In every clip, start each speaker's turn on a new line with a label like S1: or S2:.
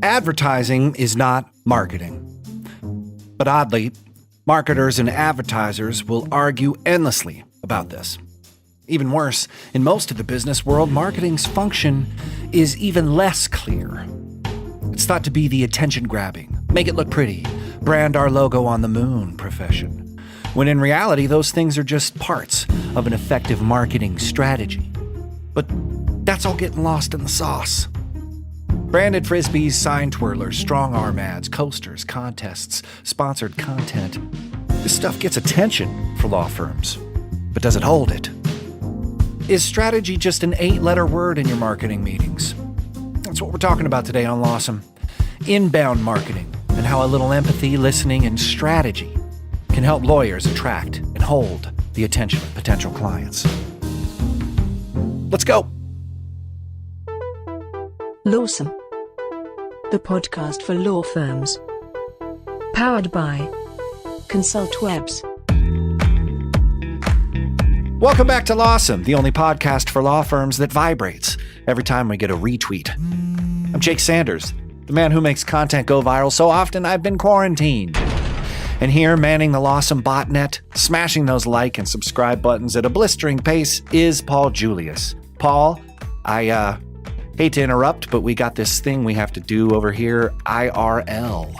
S1: Advertising is not marketing. But oddly, marketers and advertisers will argue endlessly about this. Even worse, in most of the business world, marketing's function is even less clear. It's thought to be the attention-grabbing, make it look pretty, brand our logo on the moon profession, when in reality, those things are just parts of an effective marketing strategy. But that's all getting lost in the sauce. Branded frisbees, sign twirlers, strong arm ads, coasters, contests, sponsored content. This stuff gets attention for law firms. But does it hold it? Is strategy just an 8-letter word in your marketing meetings? That's what we're talking about today on Lawsome. Inbound marketing and how a little empathy, listening, and strategy can help lawyers attract and hold the attention of potential clients. Let's go.
S2: Lawsome, the podcast for law firms. Powered by ConsultWebs.
S1: Welcome back to Lawsome, the only podcast for law firms that vibrates every time we get a retweet. I'm Jake Sanders, the man who makes content go viral so often I've been quarantined. And here, manning the Lawsome botnet, smashing those like and subscribe buttons at a blistering pace, is Paul Julius. Paul, I hate to interrupt, but we got this thing we have to do over here, IRL.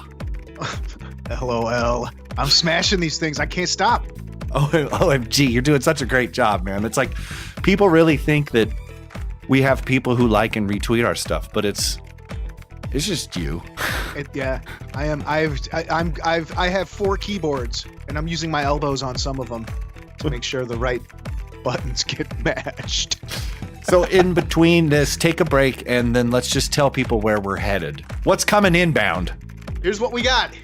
S3: LOL. I'm smashing these things. I can't stop.
S1: Oh, OMG, you're doing such a great job, man. It's like people really think that we have people who like and retweet our stuff, but it's just you.
S3: Yeah, I am. I have 4 keyboards, and I'm using my elbows on some of them to make sure the right buttons get mashed.
S1: So in between this, take a break, and then let's just tell people where we're headed. What's coming inbound?
S3: Here's what we got.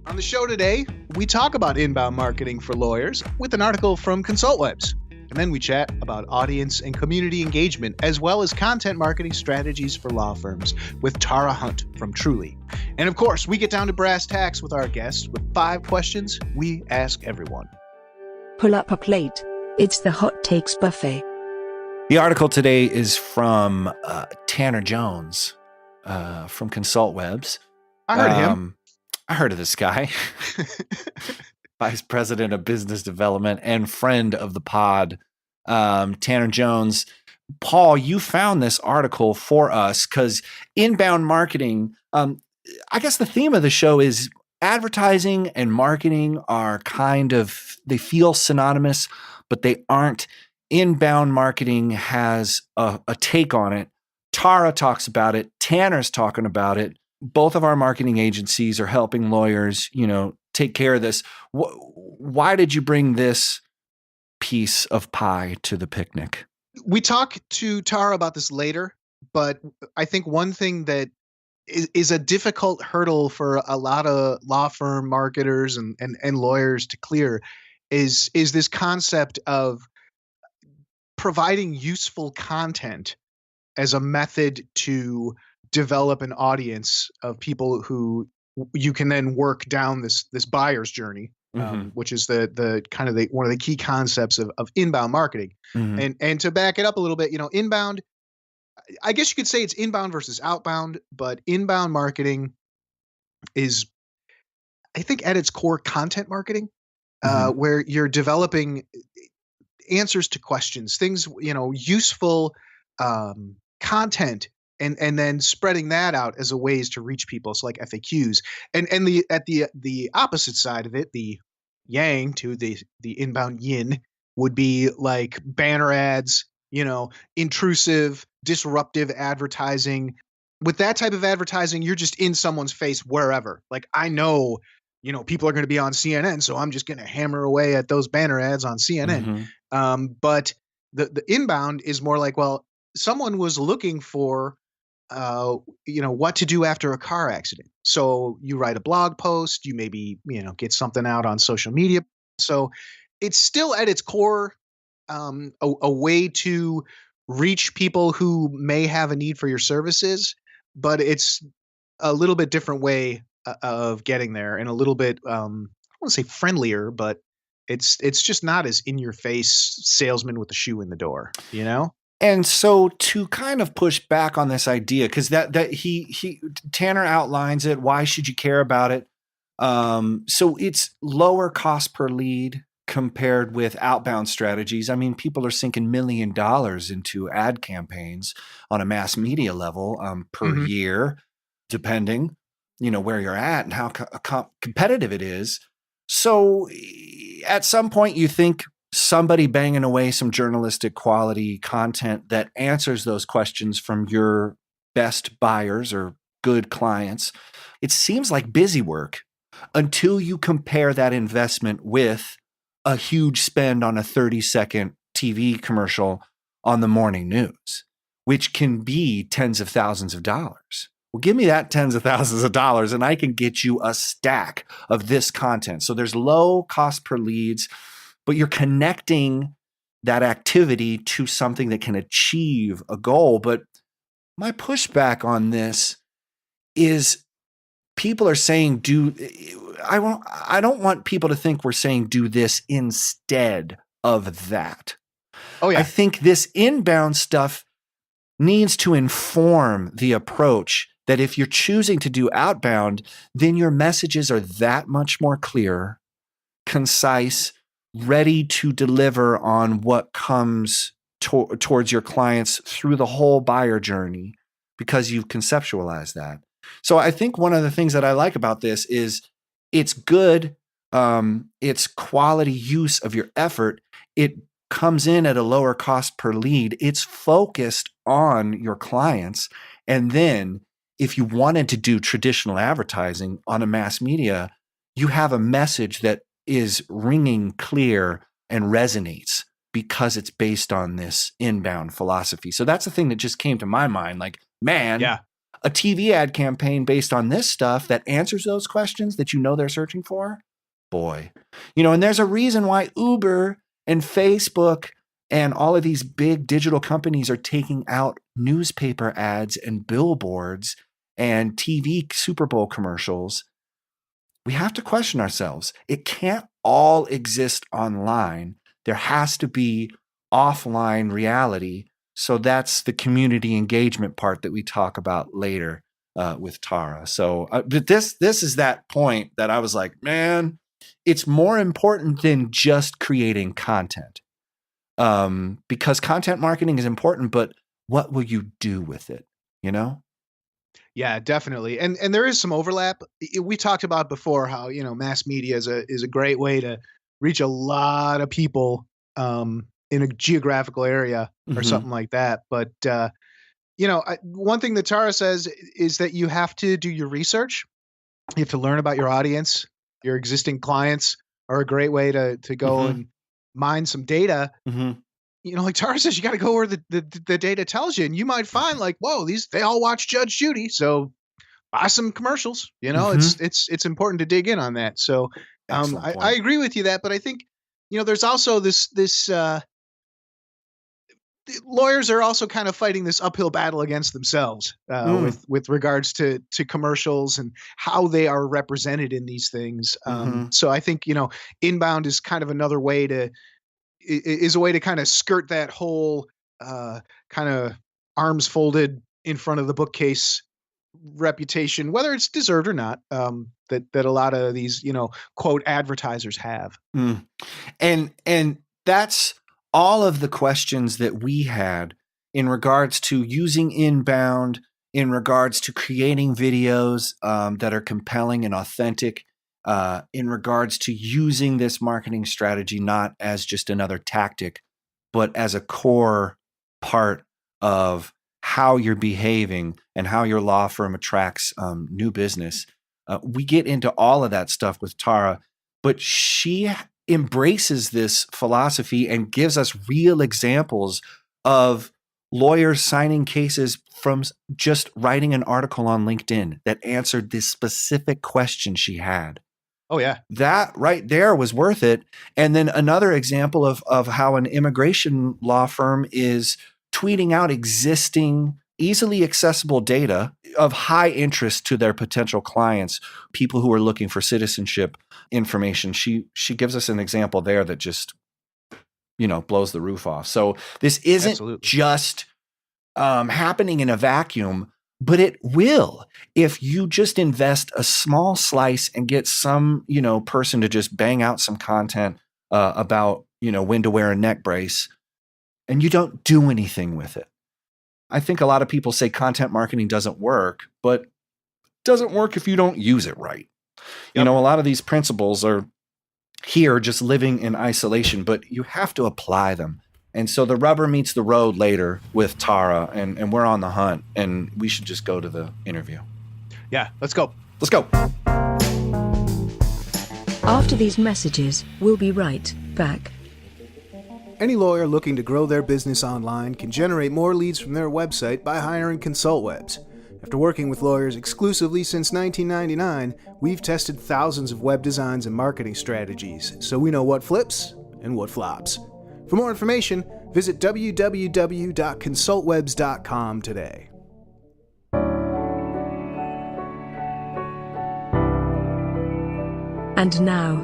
S3: On the show today, we talk about inbound marketing for lawyers with an article from ConsultWebs. And then we chat about audience and community engagement, as well as content marketing strategies for law firms with Tara Hunt from Truly. And of course, we get down to brass tacks with our guests with 5 questions we ask everyone.
S2: Pull up a plate. It's the Hot Takes Buffet.
S1: The article today is from Tanner Jones from ConsultWebs.
S3: I heard of him.
S1: I heard of this guy. Vice President of Business Development and friend of the pod, Tanner Jones. Paul, you found this article for us because inbound marketing, I guess the theme of the show is advertising and marketing are they feel synonymous, but they aren't. Inbound marketing has a take on it. Tara talks about it. Tanner's talking about it. Both of our marketing agencies are helping lawyers, take care of this. Why did you bring this piece of pie to the picnic?
S3: We talk to Tara about this later, but I think one thing that is a difficult hurdle for a lot of law firm marketers and lawyers to clear is this concept of providing useful content as a method to develop an audience of people who you can then work down this buyer's journey, which is the kind of one of the key concepts of inbound marketing. And to back it up a little bit, inbound, I guess you could say it's inbound versus outbound, but inbound marketing is, I think, at its core, content marketing, where you're developing answers to questions, things, useful content, and then spreading that out as a ways to reach people. So like FAQs, and the opposite side of it, the yang to the inbound yin, would be like banner ads, intrusive, disruptive advertising. With that type of advertising, you're just in someone's face wherever. Like, I know, people are going to be on CNN, so I'm just going to hammer away at those banner ads on CNN. But the inbound is more like, well, someone was looking for, what to do after a car accident. So you write a blog post, you maybe, get something out on social media. So it's still at its core, a way to reach people who may have a need for your services, but it's a little bit different way of getting there, and a little bit, I don't want to say friendlier, but it's just not as in your face salesman with the shoe in the door,
S1: And so to kind of push back on this idea, because that he Tanner outlines it. Why should you care about it? So it's lower cost per lead compared with outbound strategies. I mean, people are sinking $1 million into ad campaigns on a mass media level per
S3: Mhm.
S1: year, depending, where you're at and how competitive it is. So at some point, you think somebody banging away some journalistic quality content that answers those questions from your best buyers or good clients. It seems like busy work until you compare that investment with a huge spend on a 30-second TV commercial on the morning news, which can be tens of thousands of dollars. Well, give me that tens of thousands of dollars and I can get you a stack of this content. So there's low cost per leads, but you're connecting that activity to something that can achieve a goal. But my pushback on this is people are saying I don't want people to think we're saying do this instead of that.
S3: Oh
S1: I
S3: yeah.
S1: think this inbound stuff needs to inform the approach that if you're choosing to do outbound, then your messages are that much more clear, concise, ready to deliver on what comes towards your clients through the whole buyer journey because you've conceptualized that. So I think one of the things that I like about this is it's good. It's quality use of your effort. It comes in at a lower cost per lead. It's focused on your clients. And then if you wanted to do traditional advertising on a mass media, you have a message that is ringing clear and resonates because it's based on this inbound philosophy. So that's the thing that just came to my mind. Like, man,
S3: Yeah.
S1: a TV ad campaign based on this stuff that answers those questions that they're searching for, boy. And there's a reason why Uber and Facebook and all of these big digital companies are taking out newspaper ads and billboards and TV Super Bowl commercials. We have to question ourselves. It can't all exist online. There has to be offline reality. So that's the community engagement part that we talk about later with Tara. So, but this is that point that I was like, man, it's more important than just creating content, because content marketing is important. But what will you do with it?
S3: Yeah, definitely. And there is some overlap. We talked about before how, mass media is a great way to reach a lot of people in a geographical area or
S1: Mm-hmm.
S3: something like that. But one thing that Tara says is that you have to do your research. You have to learn about your audience. Your existing clients are a great way to go
S1: Mm-hmm.
S3: and mine some data.
S1: Mm-hmm.
S3: Like Tara says, you got to go where the data tells you, and you might find like, whoa, they all watch Judge Judy, so buy some commercials.
S1: Mm-hmm.
S3: It's important to dig in on that. So,
S1: Excellent
S3: I
S1: point.
S3: agree with you that, but I think there's also this lawyers are also kind of fighting this uphill battle against themselves
S1: Mm.
S3: with regards to commercials and how they are represented in these things.
S1: Mm-hmm.
S3: So I think inbound is kind of another way to is a way to kind of skirt that whole kind of arms folded in front of the bookcase reputation, whether it's deserved or not, that a lot of these quote advertisers have.
S1: Mm. And that's all of the questions that we had in regards to using inbound, in regards to creating videos that are compelling and authentic, in regards to using this marketing strategy not as just another tactic, but as a core part of how you're behaving and how your law firm attracts new business. We get into all of that stuff with Tara, but she embraces this philosophy and gives us real examples of lawyers signing cases from just writing an article on LinkedIn that answered this specific question she had.
S3: Oh yeah.
S1: That right there was worth it. And then another example of how an immigration law firm is tweeting out existing, easily accessible data of high interest to their potential clients, people who are looking for citizenship information. She gives us an example there that just blows the roof off. So this isn't
S3: Absolutely.
S1: just happening in a vacuum, but it will if you just invest a small slice and get some, person to just bang out some content about, when to wear a neck brace, and you don't do anything with it. I think a lot of people say content marketing doesn't work, but it doesn't work if you don't use it right.
S3: Yep.
S1: A lot of these principles are here just living in isolation, but you have to apply them. And so the rubber meets the road later with Tara, and we're on the hunt, and we should just go to the interview.
S3: Yeah, let's go.
S1: Let's go.
S2: After these messages, we'll be right back.
S4: Any lawyer looking to grow their business online can generate more leads from their website by hiring ConsultWebs. After working with lawyers exclusively since 1999, we've tested thousands of web designs and marketing strategies, so we know what flips and what flops. For more information, visit www.consultwebs.com today.
S2: And now,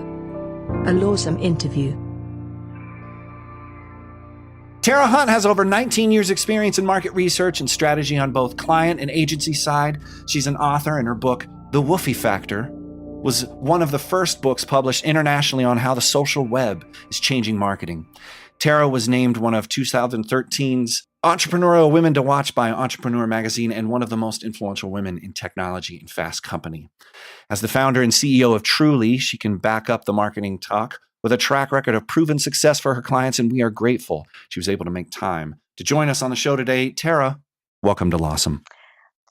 S2: a lawsome interview.
S1: Tara Hunt has over 19 years experience in market research and strategy on both client and agency side. She's an author, and her book, The Woofy Factor, was one of the first books published internationally on how the social web is changing marketing. Tara was named one of 2013's Entrepreneurial Women to Watch by Entrepreneur Magazine and one of the most influential women in technology and fast company. As the founder and CEO of Truly, she can back up the marketing talk with a track record of proven success for her clients, and we are grateful she was able to make time to join us on the show today. Tara, welcome to Lawsome.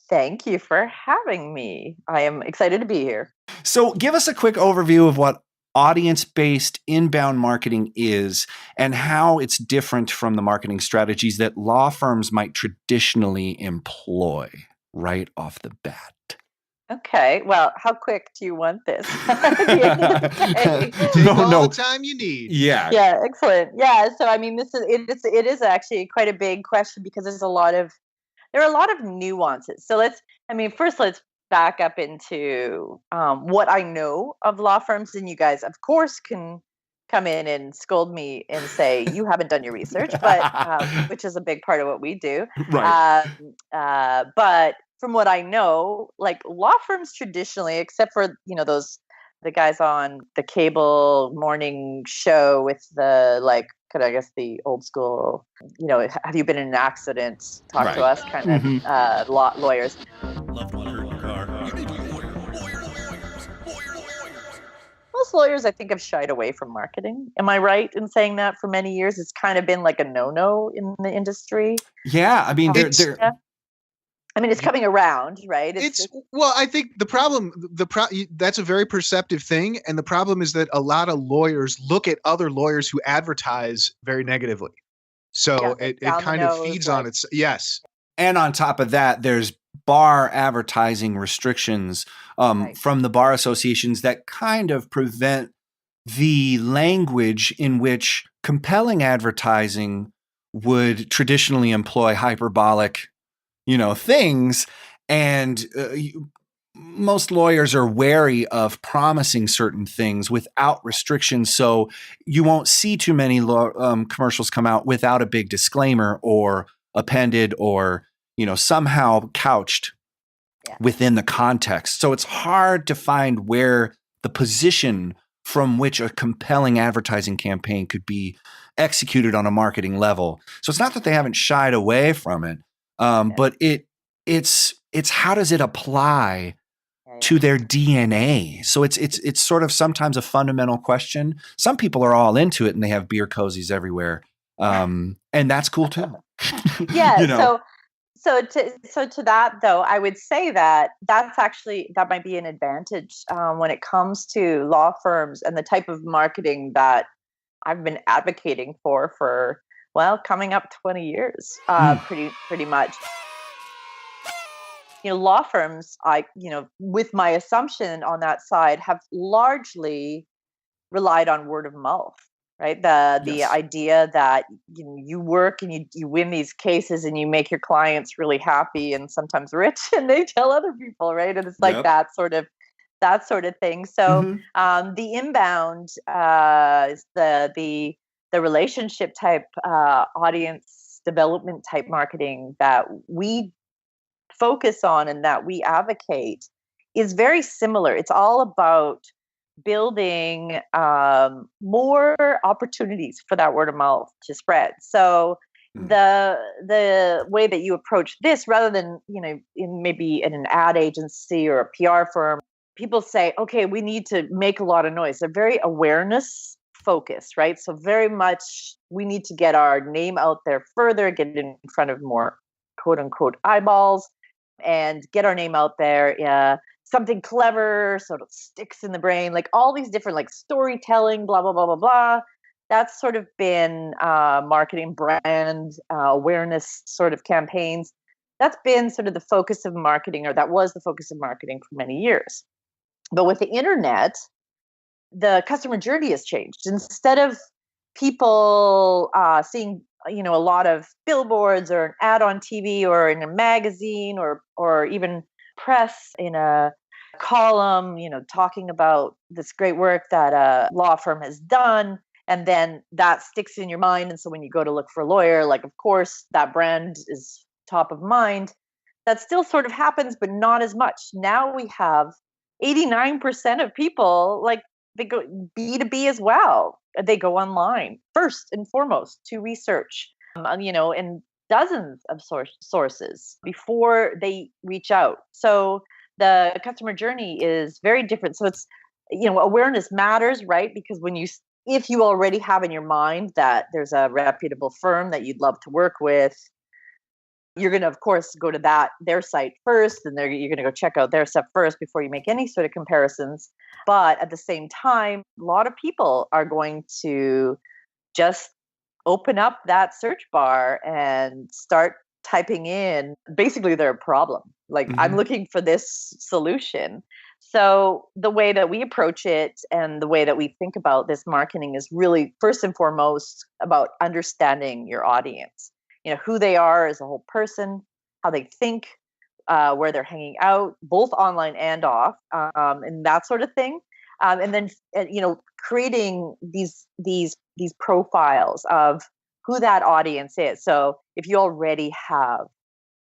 S5: Thank you for having me. I am excited to be here.
S1: So give us a quick overview of what audience-based inbound marketing is and how it's different from the marketing strategies that law firms might traditionally employ right off the bat.
S5: Okay. Well, how quick do you want this? At the end of the day.
S3: Take all the time you need.
S1: Yeah.
S5: Yeah. Excellent. Yeah. So, I mean, it is actually quite a big question because there are a lot of nuances. So first let's back up into what I know of law firms, and you guys, of course, can come in and scold me and say you haven't done your research, but which is a big part of what we do.
S1: Right.
S5: But from what I know, like law firms traditionally, except for the guys on the cable morning show with the the old school, have you been in an accident? Talk to us kind of lawyers.
S1: Loved one hurt in your car. You need to be a lawyer.
S5: Most lawyers, I think, have shied away from marketing. Am I right in saying that? For many years, it's kind of been like a no-no in the industry.
S1: Yeah, I mean,
S5: it's coming around, right?
S3: I think that's a very perceptive thing, and the problem is that a lot of lawyers look at other lawyers who advertise very negatively. So it kind of feeds on it. Yes.
S1: And on top of that, there's bar advertising restrictions from the bar associations that kind of prevent the language in which compelling advertising would traditionally employ hyperbolic, things. And most lawyers are wary of promising certain things without restrictions. So you won't see too many commercials come out without a big disclaimer or appended or, somehow couched within the context. So it's hard to find where the position from which a compelling advertising campaign could be executed on a marketing level. So it's not that they haven't shied away from it, but it's how does it apply to their DNA? So it's sort of sometimes a fundamental question. Some people are all into it and they have beer cozies everywhere, and that's cool too.
S5: Yeah. So to that though, I would say that that might be an advantage when it comes to law firms and the type of marketing that I've been advocating for coming up 20 years, pretty much. Law firms, with my assumption on that side, have largely relied on word of mouth. Right. The idea that you work and you win these cases and you make your clients really happy and sometimes rich and they tell other people. Right. And it's like that sort of thing. So the inbound, the the relationship type audience development type marketing that we focus on and that we advocate is very similar. It's all about building more opportunities for that word of mouth to spread. So the way that you approach this, rather than maybe in an ad agency or a PR firm, people say, okay, we need to make a lot of noise. They're very awareness focused, right? So very much we need to get our name out there further, get it in front of more quote unquote eyeballs, and get our name out there. Something clever sort of sticks in the brain, like all these different like storytelling, blah, blah, blah, blah, blah. That's sort of been marketing brand awareness sort of campaigns. That's been sort of the focus of marketing, or that was the focus of marketing for many years. But with the internet, the customer journey has changed. Instead of people seeing a lot of billboards or an ad on TV or in a magazine or even press in a column, talking about this great work that a law firm has done, and then that sticks in your mind. And so when you go to look for a lawyer, like, of course, that brand is top of mind. That still sort of happens, but not as much. Now we have 89% of people, like, they go B2B as well. They go online first and foremost to research, in dozens of sources before they reach out. So the customer journey is very different. So it's, awareness matters, right? Because if you already have in your mind that there's a reputable firm that you'd love to work with, you're going to, of course, go to their site first, and you're going to go check out their stuff first before you make any sort of comparisons. But at the same time, a lot of people are going to just open up that search bar and start typing in basically their problem. Like, I'm looking for this solution. So the way that we approach it and the way that we think about this marketing is really first and foremost about understanding your audience. Who they are as a whole person, how they think, where they're hanging out, both online and off, and that sort of thing. And then, creating these profiles of who that audience is. So if you already have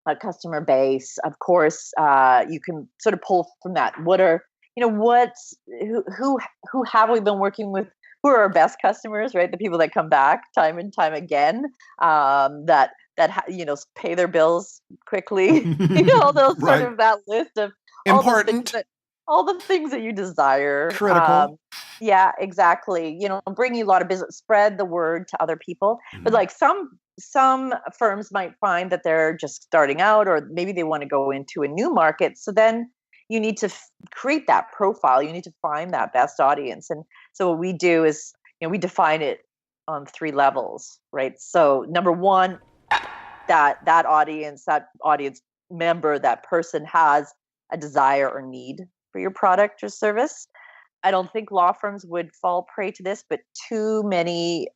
S5: a customer base, of course, you can sort of pull from that. Who have we been working with? Who are our best customers, right? The people that come back time and time again, that pay their bills quickly. All those
S1: Right.
S5: sort of that list of
S1: Important.
S5: all the things that you desire.
S1: Critical.
S5: Yeah, exactly. Bring you a lot of business, spread the word to other people. But like some firms might find that they're just starting out, or maybe they want to go into a new market. So then you need to create that profile. You need to find that best audience. And so what we do is, we define it on 3 levels, right? So number 1, that audience member, that person has a desire or need for your product or service. I don't think law firms would fall prey to this, but too many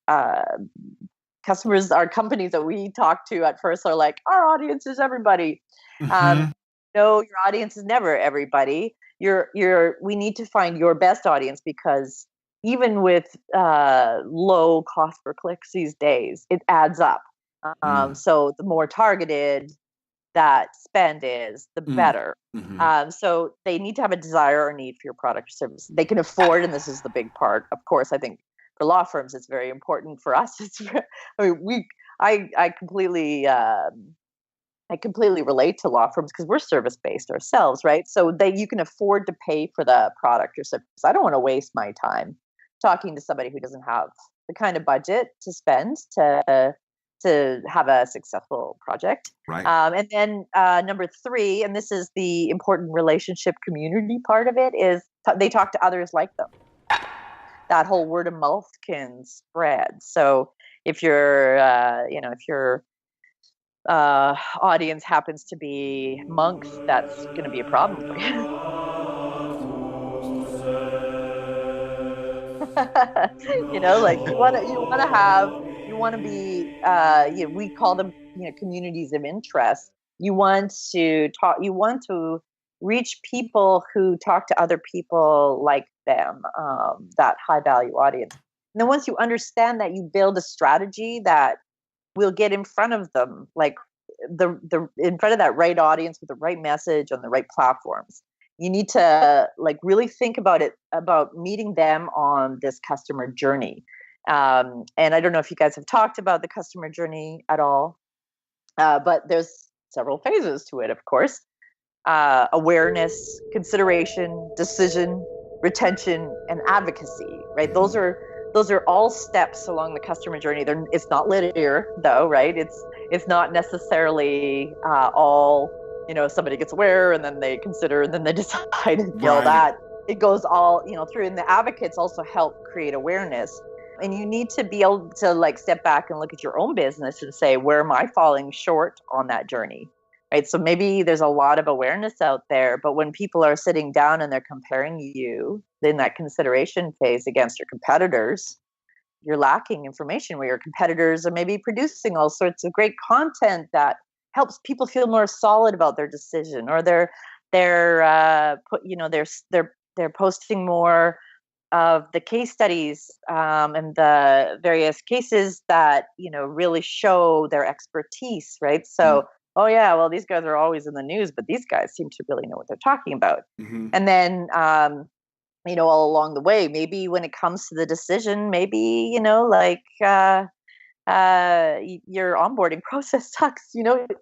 S5: customers, our companies that we talk to at first are like, our audience is everybody. No, your audience is never everybody. We need to find your best audience, because even with low cost per clicks these days, it adds up. So the more targeted that spend is, the better. So they need to have a desire or need for your product or service. They can afford, and this is the big part. Of course, I think for law firms, it's very important. For us, I completely relate to law firms because we're service based ourselves, right? So you can afford to pay for the product or service. I don't want to waste my time talking to somebody who doesn't have the kind of budget to spend to have a successful project.
S1: Right.
S5: And then number 3, and this is the important relationship community part of it, is they talk to others like them. That whole word of mouth can spread. So if your audience happens to be monks, that's going to be a problem for you. Like you want to be, we call them, communities of interest. You want to reach people who talk to other people like them, that high value audience. And then once you understand that, you build a strategy that will get in front of them, like the in front of that right audience with the right message on the right platforms. You need to like really think about it, about meeting them on this customer journey. And I don't know if you guys have talked about the customer journey at all, but there's several phases to it, of course. Awareness, consideration, decision, retention, and advocacy, right? Those are all steps along the customer journey. It's not linear though, right? It's not necessarily all, somebody gets aware and then they consider and then they decide and all
S1: Right.
S5: that. It goes all, through, and the advocates also help create awareness. And you need to be able to like step back and look at your own business and say, where am I falling short on that journey? Right. So maybe there's a lot of awareness out there, but when people are sitting down and they're comparing you in that consideration phase against your competitors, you're lacking information where your competitors are maybe producing all sorts of great content that helps people feel more solid about their decision, or they're posting more of the case studies and the various cases that really show their expertise, right? So, oh yeah, well, these guys are always in the news, but these guys seem to really know what they're talking about. And then all along the way, maybe when it comes to the decision, maybe your onboarding process sucks,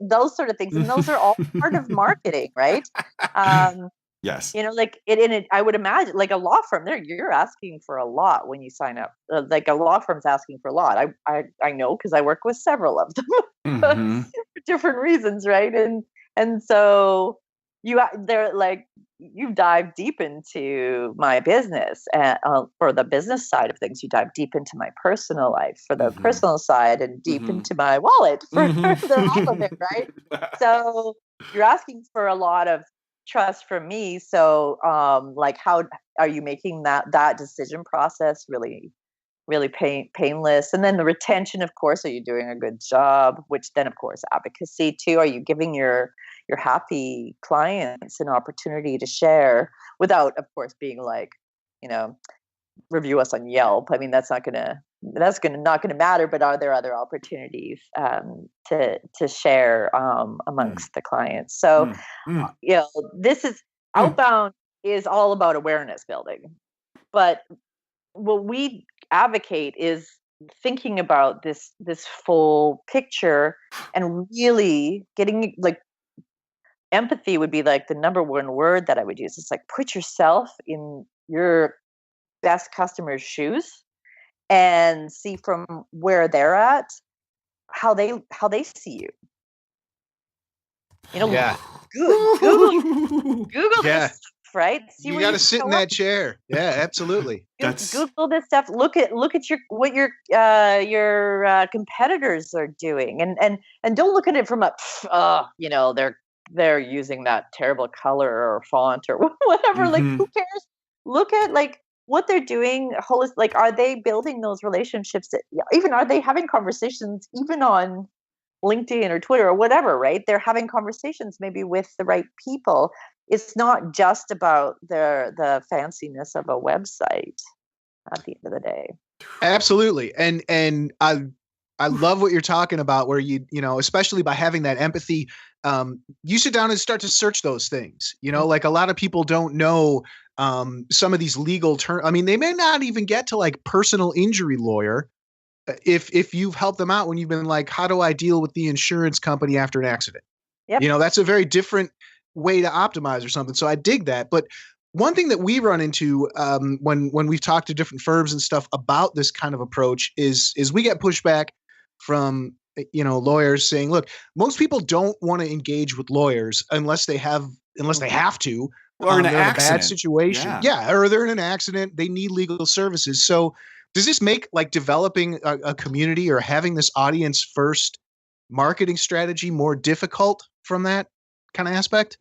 S5: those sort of things, and those are all part of marketing, right?
S1: Yes.
S5: I would imagine, like a law firm, you're asking for a lot when you sign up. Like a law firm's asking for a lot. I know because I work with several of them for different reasons, right? And so you dive deep into my business, and for the business side of things, you dive deep into my personal life for the personal side, and deep into my wallet for all of it, right? So you're asking for a lot of trust from me. So how are you making that decision process really painless? And then the retention, of course, are you doing a good job? Which then, of course, advocacy too. Are you giving your happy clients an opportunity to share without, of course, being like, review us on Yelp? I mean, that's not gonna matter. But are there other opportunities to share amongst the clients? So this is outbound is all about awareness building, but what we advocate is thinking about this full picture and really getting like empathy would be like the number one word that I would use. It's like put yourself in your best customer's shoes and see from where they're at how they see you.
S3: Yeah.
S5: Google
S3: Yeah.
S5: this stuff, right? See
S3: You
S5: where
S3: got to sit in that chair. Yeah, absolutely.
S5: Google this stuff. Look at what your competitors are doing, and don't look at it from they're using that terrible color or font or whatever. Like, who cares? Look at like what they're doing. Like, are they building those relationships? Even are they having conversations even on LinkedIn or Twitter or whatever, right? They're having conversations maybe with the right people. It's not just about the fanciness of a website at the end of the day.
S3: Absolutely. And I love what you're talking about, where especially by having that empathy, you sit down and start to search those things, like a lot of people don't know some of these legal terms. I mean, they may not even get to like personal injury lawyer if you've helped them out when you've been like, how do I deal with the insurance company after an accident?
S5: Yep.
S3: That's a very different way to optimize or something. So I dig that. But one thing that we run into when we've talked to different firms and stuff about this kind of approach is we get pushback from lawyers saying, look, most people don't want to engage with lawyers unless they have to,
S1: or in an
S3: they're in a
S1: accident.
S3: bad situation. Yeah, or they're in an accident, they need legal services. So does this make like developing a community or having this audience first marketing strategy more difficult from that kind of aspect?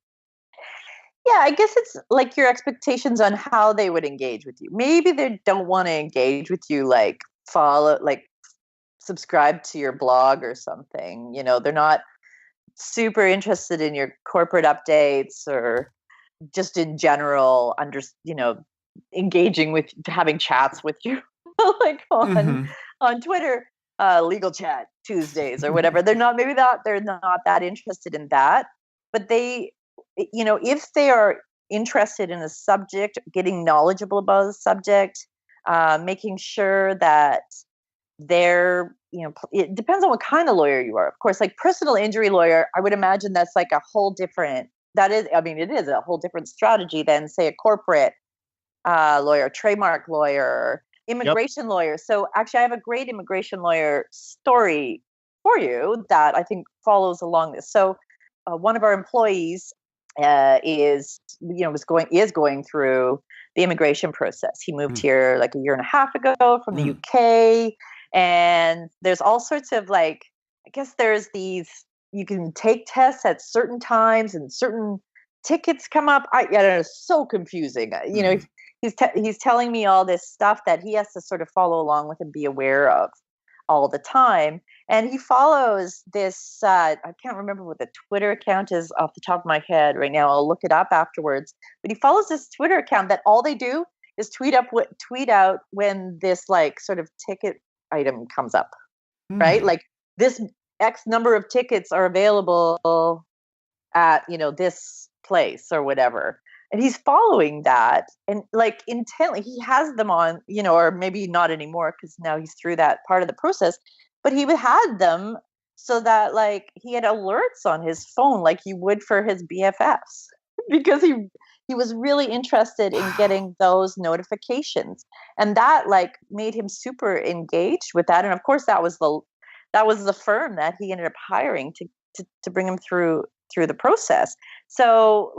S5: Yeah, I guess it's like your expectations on how they would engage with you. Maybe they don't want to engage with you, like subscribe to your blog or something. They're not super interested in your corporate updates or just in general, engaging with, having chats with you. like on Twitter, legal chat Tuesdays or whatever. They're not that interested in that, but if they are interested in a subject, getting knowledgeable about the subject, making sure that it depends on what kind of lawyer you are. Of course, like personal injury lawyer, I would imagine that's like a whole different, it is a whole different strategy than say a corporate lawyer, trademark lawyer, immigration lawyer. So actually I have a great immigration lawyer story for you that I think follows along this. So one of our employees is going through the immigration process. He moved here like a year and a half ago from the UK. And there's all sorts of I guess there's these, you can take tests at certain times and certain tickets come up. I don't know, it's so confusing. He's telling me all this stuff that he has to sort of follow along with and be aware of all the time. And he follows this, I can't remember what the Twitter account is off the top of my head right now. I'll look it up afterwards. But he follows this Twitter account that all they do is tweet out when this sort of ticket item comes up, right? Like this X number of tickets are available at, this place or whatever. And he's following that and intently. He has them on, or maybe not anymore because now he's through that part of the process, but he had them so that he had alerts on his phone like you would for his BFFs because he was really interested in getting those notifications. And that made him super engaged with that. And of course that was the firm that he ended up hiring to bring him through the process. So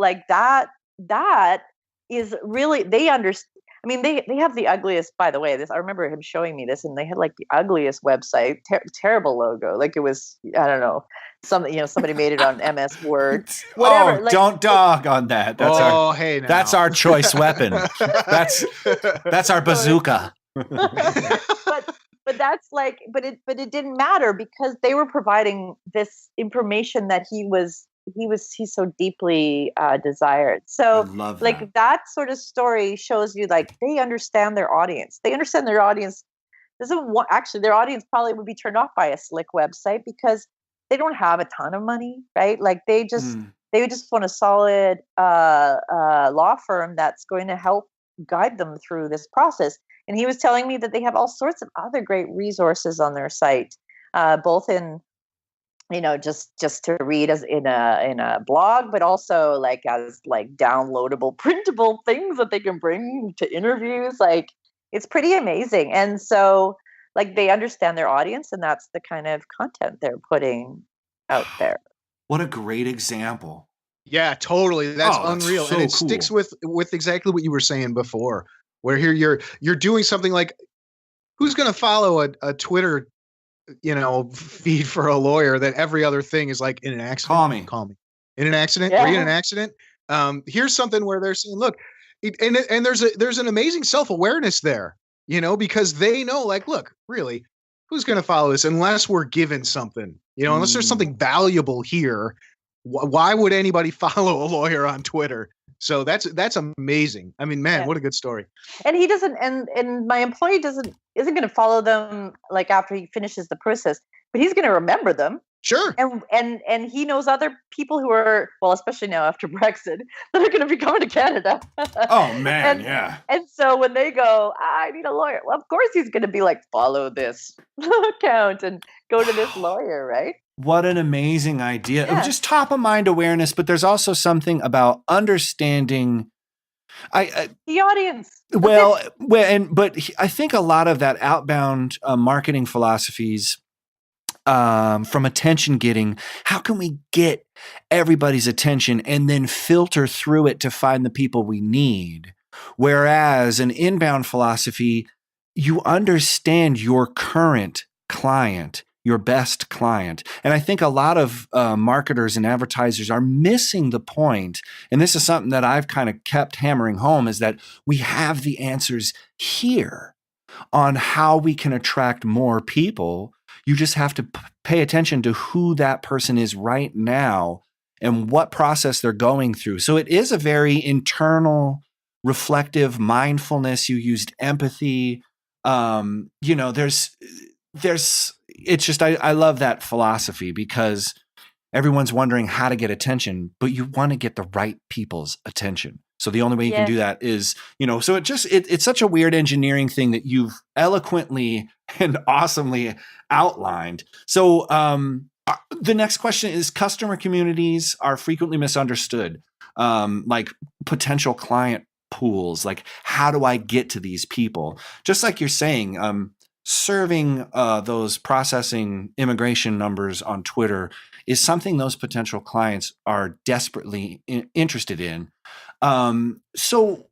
S5: that is really, they understand. I mean, they have the ugliest, by the way, I remember him showing me this, and they had the ugliest website, terrible logo. It was, I don't know, somebody made it on MS Word, whatever.
S1: Oh, don't dog on that. That's our choice weapon. That's our bazooka.
S5: But that's but it didn't matter because they were providing this information that he's so deeply desired. So
S1: I love that.
S5: That sort of story shows you they understand their audience. They understand their audience their audience probably would be turned off by a slick website because they don't have a ton of money, right? They just want a solid law firm that's going to help guide them through this process. And he was telling me that they have all sorts of other great resources on their site, both in just to read as in a blog, but also as downloadable, printable things that they can bring to interviews. It's pretty amazing. And so they understand their audience, and that's the kind of content they're putting out there.
S1: What a great example.
S3: Yeah, totally. That's unreal.
S1: So
S3: and it
S1: cool.
S3: Sticks with exactly what you were saying before, where here you're doing something who's going to follow a Twitter feed for a lawyer that every other thing is in an accident. Call me. In an accident?
S5: Yeah.
S3: Are you in an accident? Here's something where they're saying, look, and there's an amazing self-awareness there, because they know, look, really, who's going to follow this unless we're given something, unless there's something valuable here. Why would anybody follow a lawyer on Twitter? So that's amazing. I mean, man, What a good story.
S5: And he doesn't, and my employee isn't going to follow them after he finishes the process, but he's going to remember them.
S3: Sure.
S5: And he knows other people who are, well, especially now after Brexit, that are going to be coming to Canada.
S1: Oh man, yeah.
S5: And so when they go, I need a lawyer. Well, of course he's going to be follow this account and go to this lawyer, right?
S1: What an amazing idea.
S5: Yeah.
S1: It was just top of mind awareness, but there's also something about understanding
S5: the audience.
S1: But I think a lot of that outbound marketing philosophies from attention getting, how can we get everybody's attention and then filter through it to find the people we need? Whereas an inbound philosophy, you understand your current client, your best client. And I think a lot of marketers and advertisers are missing the point. And this is something that I've kind of kept hammering home, is that we have the answers here on how we can attract more people. You just have to pay attention to who that person is right now and what process they're going through. So it is a very internal, reflective mindfulness. You used empathy. It's just, I love that philosophy because everyone's wondering how to get attention, but you want to get the right people's attention. So the only way you can do that is, so it's such a weird engineering thing that you've eloquently and awesomely outlined. So the next question is, customer communities are frequently misunderstood, like potential client pools. Like, how do I get to these people? Just like you're saying, serving those processing immigration numbers on Twitter is something those potential clients are desperately interested in. So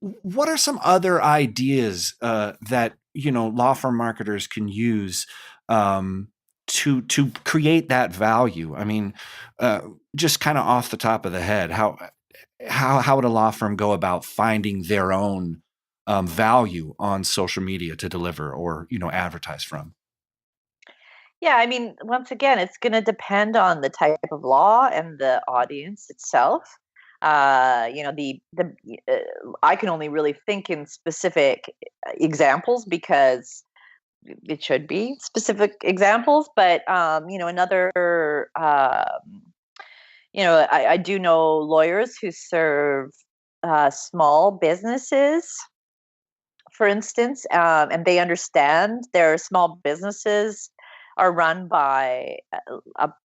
S1: what are some other ideas that law firm marketers can use to create that value? I mean, just kind of off the top of the head, how would a law firm go about finding their own value on social media to deliver or advertise from?
S5: Yeah, I mean, once again, it's going to depend on the type of law and the audience itself. I can only really think in specific examples because it should be specific examples. But another, I do know lawyers who serve small businesses, for instance, and they understand their small businesses are run by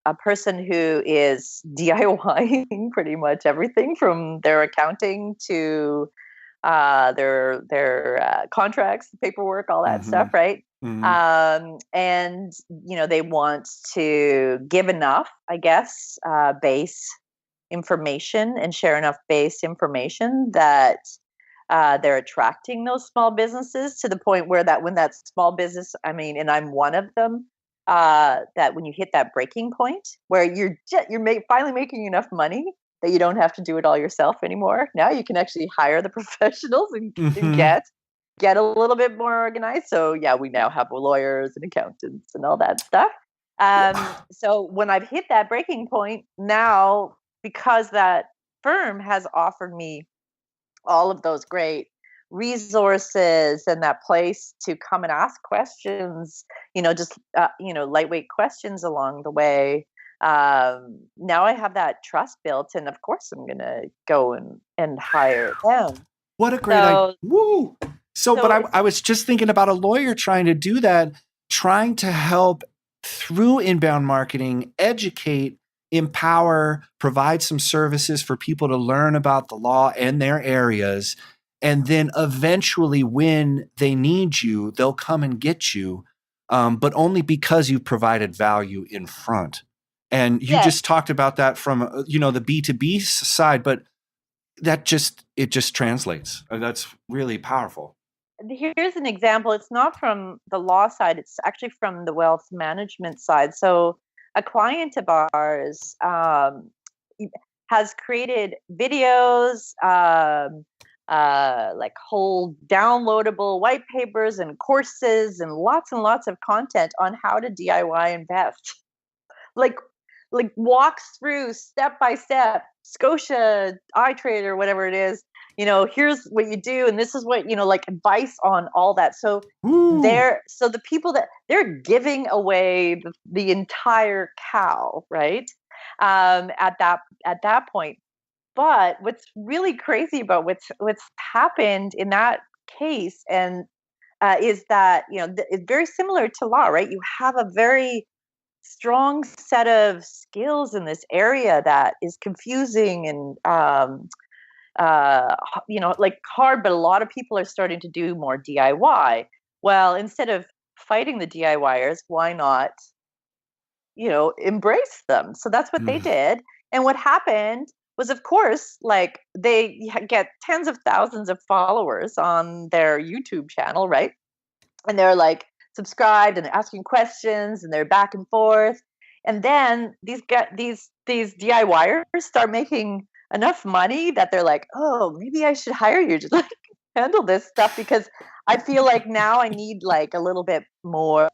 S5: a person who is DIYing pretty much everything from their accounting to their contracts, paperwork, all that stuff, right? And they want to give enough, I guess, base information and share enough base information that they're attracting those small businesses to the point where that when that small business, I mean, and I'm one of them, that when you hit that breaking point where you're finally making enough money that you don't have to do it all yourself anymore. Now you can actually hire the professionals and get a little bit more organized. So yeah, we now have lawyers and accountants and all that stuff. So when I've hit that breaking point now, because that firm has offered me all of those great resources and that place to come and ask questions, just lightweight questions along the way. Now I have that trust built, and of course I'm gonna go and hire them.
S1: What a great idea! Woo! But I was just thinking about a lawyer trying to do that, trying to help through inbound marketing, educate, empower, provide some services for people to learn about the law and their areas. And then eventually when they need you, they'll come and get you, but only because you've provided value in front. And you just talked about that from, the B2B side, but it just translates. That's really powerful.
S5: Here's an example. It's not from the law side. It's actually from the wealth management side. So a client of ours has created videos, like whole downloadable white papers and courses and lots of content on how to DIY invest. Like walks through step by step, Scotia, iTrader, whatever it is. Here's what you do, and this is what like advice on all that. So the people that they're giving away the entire cow, right? At that point. But what's really crazy about what's happened in that case, and is that it's very similar to law, right? You have a very strong set of skills in this area that is confusing and like hard, but a lot of people are starting to do more DIY. Well, instead of fighting the DIYers, why not embrace them? So that's what they did. And what happened was, of course, like they get tens of thousands of followers on their YouTube channel, right? And they're like subscribed and they're asking questions and they're back and forth. And then these DIYers start making enough money that they're like, oh, maybe I should hire you to like handle this stuff, because I feel like now I need like a little bit more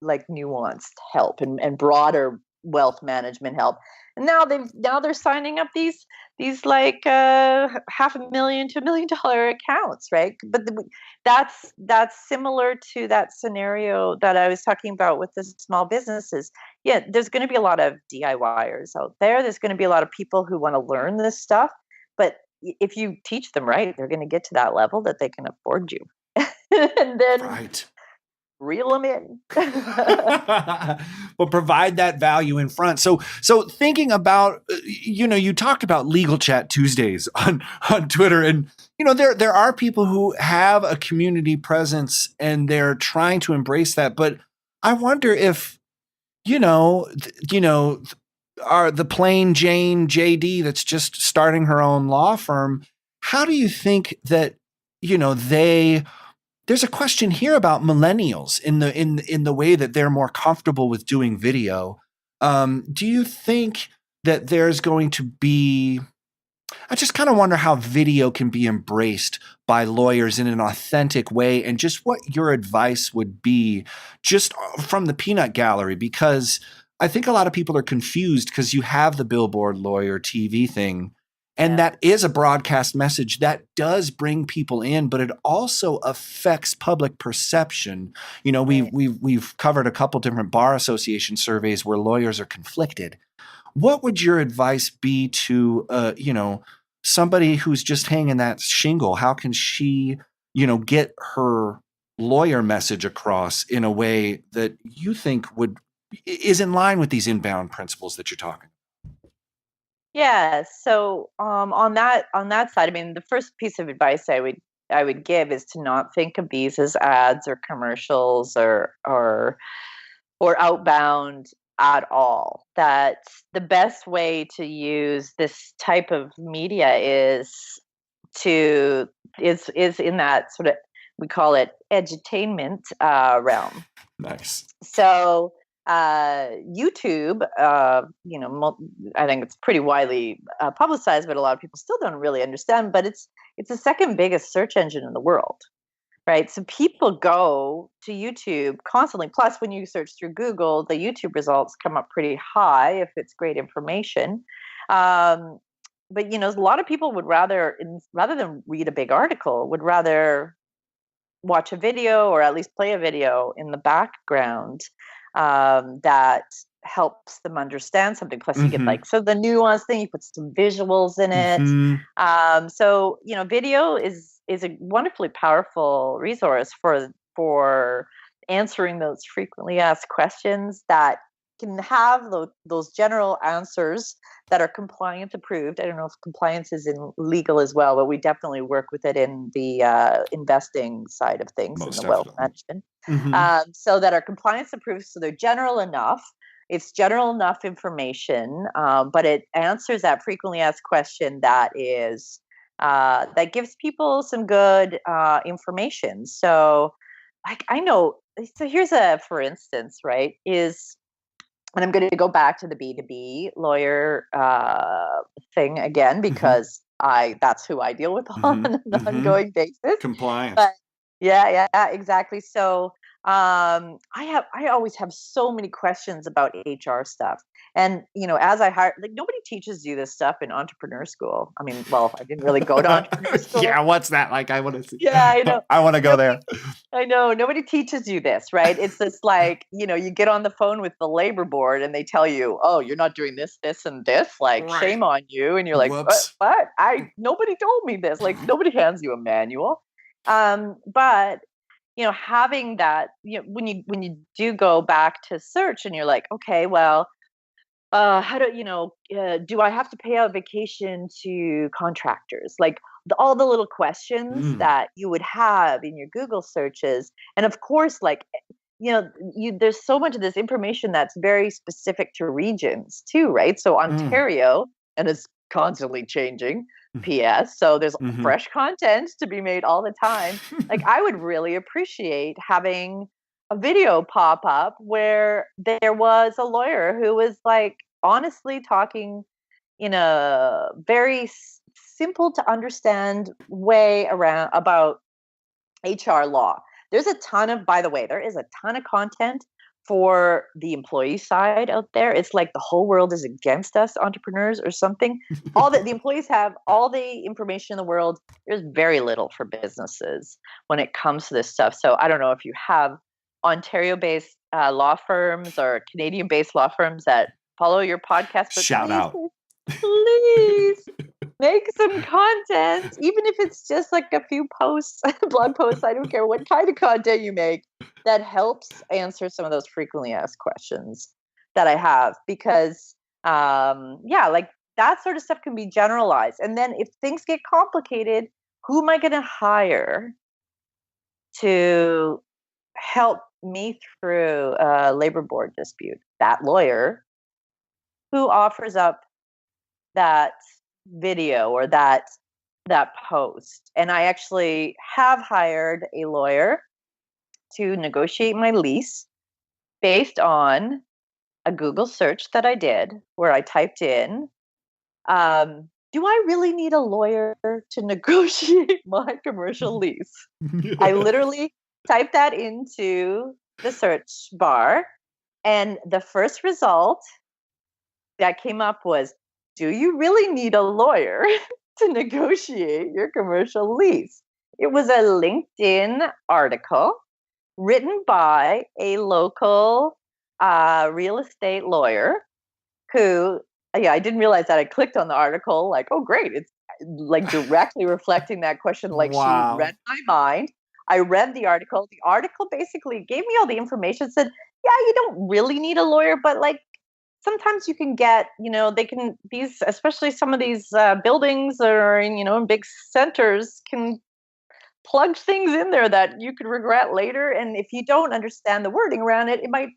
S5: like nuanced help and broader wealth management help. And now they're signing up these these like $500,000 to $1 million accounts, right? But that's similar to that scenario that I was talking about with the small businesses. Yeah, there's going to be a lot of DIYers out there. There's going to be a lot of people who want to learn this stuff, but if you teach them right, they're going to get to that level that they can afford you, and then
S1: Right.
S5: reel them in.
S1: Well, provide that value in front. So thinking about, you talked about Legal Chat Tuesdays on Twitter, and there are people who have a community presence and they're trying to embrace that. But I wonder if are the plain Jane JD that's just starting her own law firm. How do you think that there's a question here about millennials in the way that they're more comfortable with doing video. Do you think that there's going to be? I just kind of wonder how video can be embraced by lawyers in an authentic way, and just what your advice would be, just from the peanut gallery, because I think a lot of people are confused because you have the billboard lawyer TV thing. And that is a broadcast message that does bring people in, but it also affects public perception. We've covered a couple different bar association surveys where lawyers are conflicted. What would your advice be to somebody who's just hanging that shingle? How can she get her lawyer message across in a way that you think is in line with these inbound principles that you're talking?
S5: Yeah. So on that side, I mean, the first piece of advice I would give is to not think of these as ads or commercials or outbound at all. That the best way to use this type of media is in that sort of, we call it edutainment realm.
S1: Nice.
S5: So YouTube, I think it's pretty widely publicized, but a lot of people still don't really understand. But it's the second biggest search engine in the world, right? So people go to YouTube constantly. Plus, when you search through Google, the YouTube results come up pretty high if it's great information. But a lot of people would rather than read a big article, would rather watch a video or at least play a video in the background that helps them understand something. Plus, you get so the nuance thing, you put some visuals in it. So video is a wonderfully powerful resource for answering those frequently asked questions that can have those general answers that are compliance approved. I don't know if compliance is in legal as well, but we definitely work with it in the investing side of things, in the wealth management. So that are compliance approved, so they're general enough. It's general enough information, but it answers that frequently asked question that gives people some good information. So, I know. So here's for instance, right? And I'm going to go back to the B2B lawyer thing again, because that's who I deal with on an ongoing basis.
S1: Compliance.
S5: But yeah, exactly. So I always have so many questions about HR stuff. And, as I hire, nobody teaches you this stuff in entrepreneur school. I mean, well, I didn't really go to entrepreneur school.
S1: Yeah, what's that like? I want to see.
S5: Yeah, I know.
S1: I want to go there.
S5: I know. Nobody teaches you this, right? It's this you get on the phone with the labor board and they tell you, oh, you're not doing this, this, and this. Shame on you. And you're like, what? Nobody told me this. Nobody hands you a manual. But having that, when you do go back to search and you're like, okay, well, how do I have to pay out vacation to contractors? All the little questions that you would have in your Google searches. And of course, there's so much of this information that's very specific to regions too, right? So Ontario, and it's constantly changing. PS. So there's fresh content to be made all the time. I would really appreciate having a video pop up where there was a lawyer who was honestly talking in a very simple to understand way about HR law. By the way, there is a ton of content for the employee side out there, it's like the whole world is against us entrepreneurs or something. All that the employees have all the information in the world. There's very little for businesses when it comes to this stuff. So I don't know if you have Ontario-based law firms or Canadian-based law firms that follow your podcast. But
S1: Shout out.
S5: please make some content, even if it's just like a few posts, blog posts. I don't care what kind of content you make that helps answer some of those frequently asked questions that I have, because like that sort of stuff can be generalized. And then if things get complicated, who am I going to hire to help me through a labor board dispute? That lawyer who offers up that video or that post. And I actually have hired a lawyer to negotiate my lease based on a Google search that I did, where I typed in, do I really need a lawyer to negotiate my commercial lease? I literally typed that into the search bar, and the first result that came up was, do you really need a lawyer to negotiate your commercial lease? It was a LinkedIn article written by a local real estate lawyer who, I didn't realize that. I clicked on the article like, oh, great. It's like directly reflecting that question. Like
S1: Wow.
S5: She read my mind. I read the article. The article basically gave me all the information, said, yeah, you don't really need a lawyer, but like sometimes you can get, they can, these, especially some of these buildings that are in big centers, can plug things in there that you could regret later. And if you don't understand the wording around it, it might,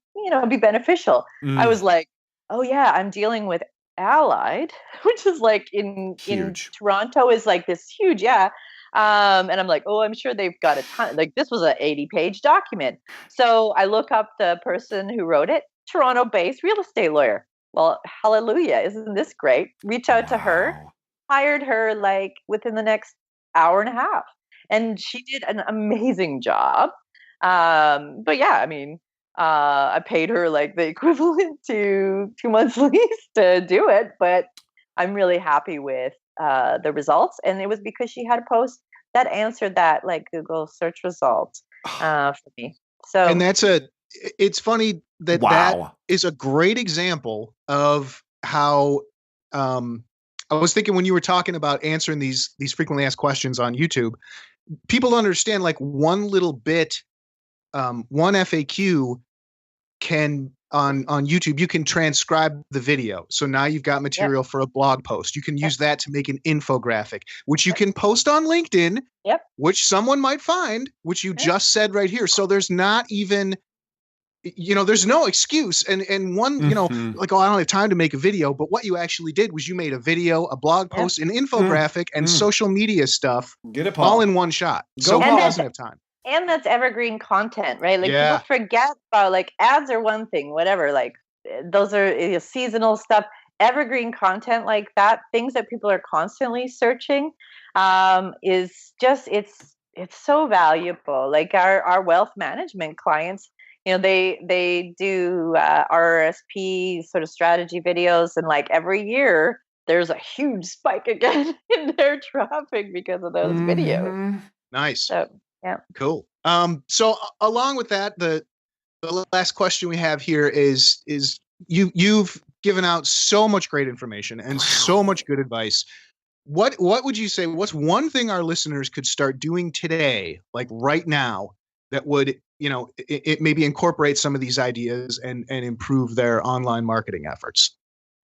S5: be beneficial. I was like, oh yeah, I'm dealing with Allied, which is like in Toronto is like this huge, yeah. And I'm like, oh, I'm sure they've got a ton. Like this was an 80-page document. So I look up the person who wrote it, Toronto-based real estate lawyer. Well, hallelujah, isn't this great? Reach out to her, hired her like within the next hour and a half. And she did an amazing job. But yeah, I mean, I paid her like the equivalent to 2 months lease to do it. But I'm really happy with the results. And it was because she had a post that answered that like Google search result for me. So,
S3: and it's funny that that is a great example of how, I was thinking when you were talking about answering these frequently asked questions on YouTube, people understand like one little bit, one FAQ can on YouTube, you can transcribe the video. So now you've got material for a blog post. You can use that to make an infographic, which you can post on LinkedIn, which someone might find, which you just said right here. So there's not even, there's no excuse. And one, like, oh, I don't have time to make a video. But what you actually did was you made a video, a blog post, an infographic, and social media stuff all in one shot. So who doesn't have time?
S5: And that's evergreen content, right? Like people forget about like ads are one thing, whatever. Like those are seasonal stuff. Evergreen content like that, things that people are constantly searching, is just it's so valuable. Like our wealth management clients, they do RRSP sort of strategy videos, and like every year there's a huge spike again in their traffic because of those videos.
S3: Nice.
S5: So, yeah.
S3: Cool. So along with that, the last question we have here is you've given out so much great information and so much good advice. What would you say? What's one thing our listeners could start doing today, like right now, that would, it maybe incorporate some of these ideas and improve their online marketing efforts?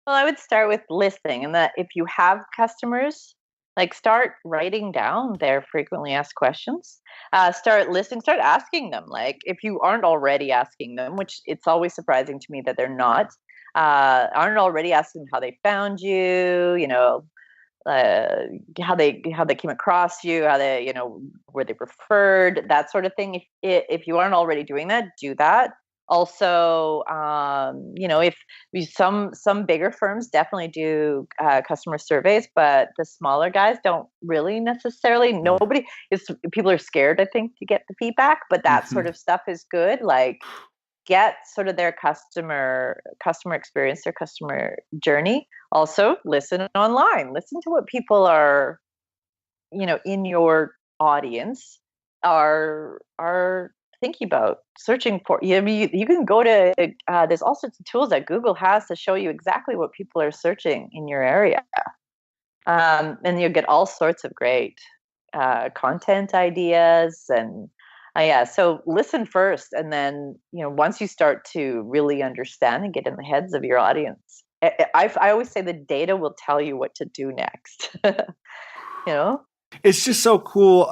S5: Well, I would start with listening, and that if you have customers, like start writing down their frequently asked questions. Start listening, start asking them. Like if you aren't already asking them, which it's always surprising to me that they're not, aren't already asking how they found you, how they came across you, how they, were they referred, that sort of thing. If you aren't already doing that, do that. Also, if some bigger firms definitely do customer surveys, but the smaller guys don't really necessarily. People are scared, I think, to get the feedback, but that sort of stuff is good. Like get sort of their customer experience, their customer journey. Also, listen online. Listen to what people are, in your audience are thinking about, searching for. You can go to there's all sorts of tools that Google has to show you exactly what people are searching in your area, and you'll get all sorts of great content ideas. And so listen first, and then once you start to really understand and get in the heads of your audience, I always say the data will tell you what to do next.
S1: It's just so cool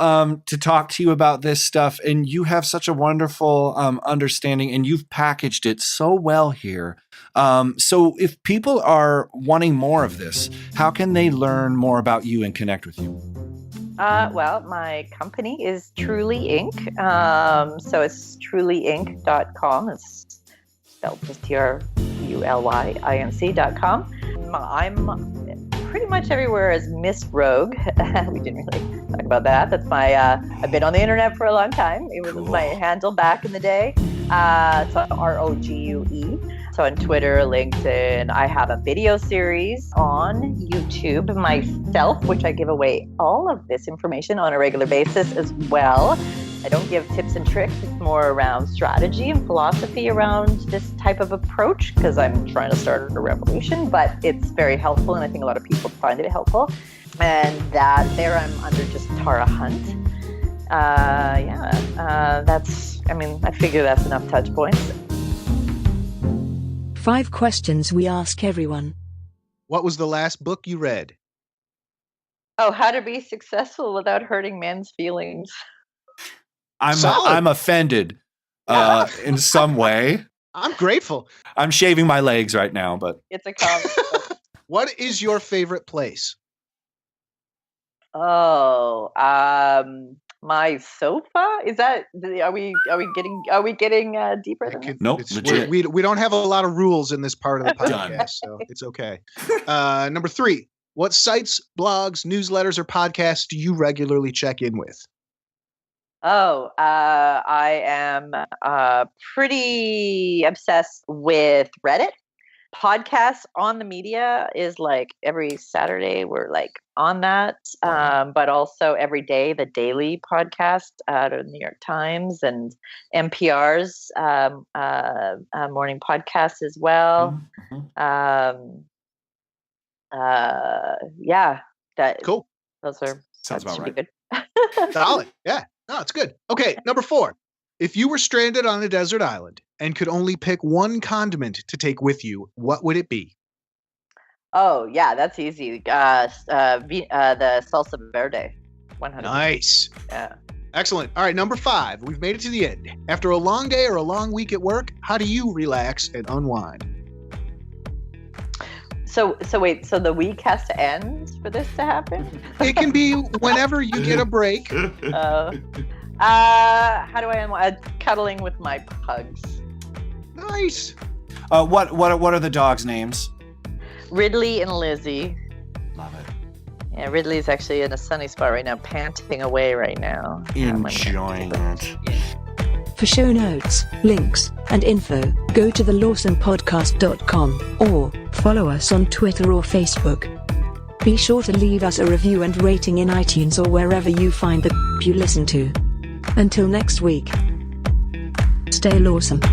S1: to talk to you about this stuff, and you have such a wonderful understanding, and you've packaged it so well here. So if people are wanting more of this, how can they learn more about you and connect with you?
S5: Well, my company is Truly Inc. So it's trulyinc.com. It's spelled just TRULYINC.com. I'm pretty much everywhere as Miss Rogue. We didn't really talk about that. That's my, I've been on the internet for a long time. It was my handle back in the day. So ROGUE. So on Twitter, LinkedIn, I have a video series on YouTube myself, which I give away all of this information on a regular basis as well. I don't give tips and tricks. It's more around strategy and philosophy around this type of approach, because I'm trying to start a revolution, but it's very helpful, and I think a lot of people find it helpful. And there I'm under just Tara Hunt. I figure that's enough touch points.
S2: 5 questions we ask everyone.
S3: What was the last book you read?
S5: Oh, How to Be Successful Without Hurting Men's Feelings.
S1: I'm offended in some way.
S3: I'm grateful.
S1: I'm shaving my legs right now, but
S5: it's a comic book.
S3: What is your favorite place?
S5: Oh, my sofa. Is that? Are we getting deeper than that?
S1: Nope. Legit.
S3: We don't have a lot of rules in this part of the podcast, so it's okay. Number 3. What sites, blogs, newsletters, or podcasts do you regularly check in with?
S5: Oh, I am pretty obsessed with Reddit. Podcasts on the media is like every Saturday we're like on that, but also every day the daily podcast out of the New York Times and NPR's morning podcast as well.
S1: Mm-hmm.
S3: Cool.
S5: Those are
S1: sounds about right.
S5: Be good.
S3: Solid. Yeah. No, it's good. Okay, number 4. If you were stranded on a desert island and could only pick one condiment to take with you, what would it be?
S5: Oh, yeah, that's easy. The salsa verde. 100%.
S3: Nice.
S5: Yeah.
S3: Excellent. All right, number 5. We've made it to the end. After a long day or a long week at work, how do you relax and unwind?
S5: So wait, so the week has to end for this to happen?
S3: It can be whenever you get a break.
S5: How do I unwind? Cuddling with my pugs.
S3: Nice.
S1: What are the dogs' names?
S5: Ridley and Lizzie.
S1: Love it.
S5: Yeah, Ridley's actually in a sunny spot right now, panting away right now.
S1: Enjoying it.
S2: For show notes, links, and info, go to thelawsomepodcast.com or follow us on Twitter or Facebook. Be sure to leave us a review and rating in iTunes or wherever you find the you listen to. Until next week, stay lawsome.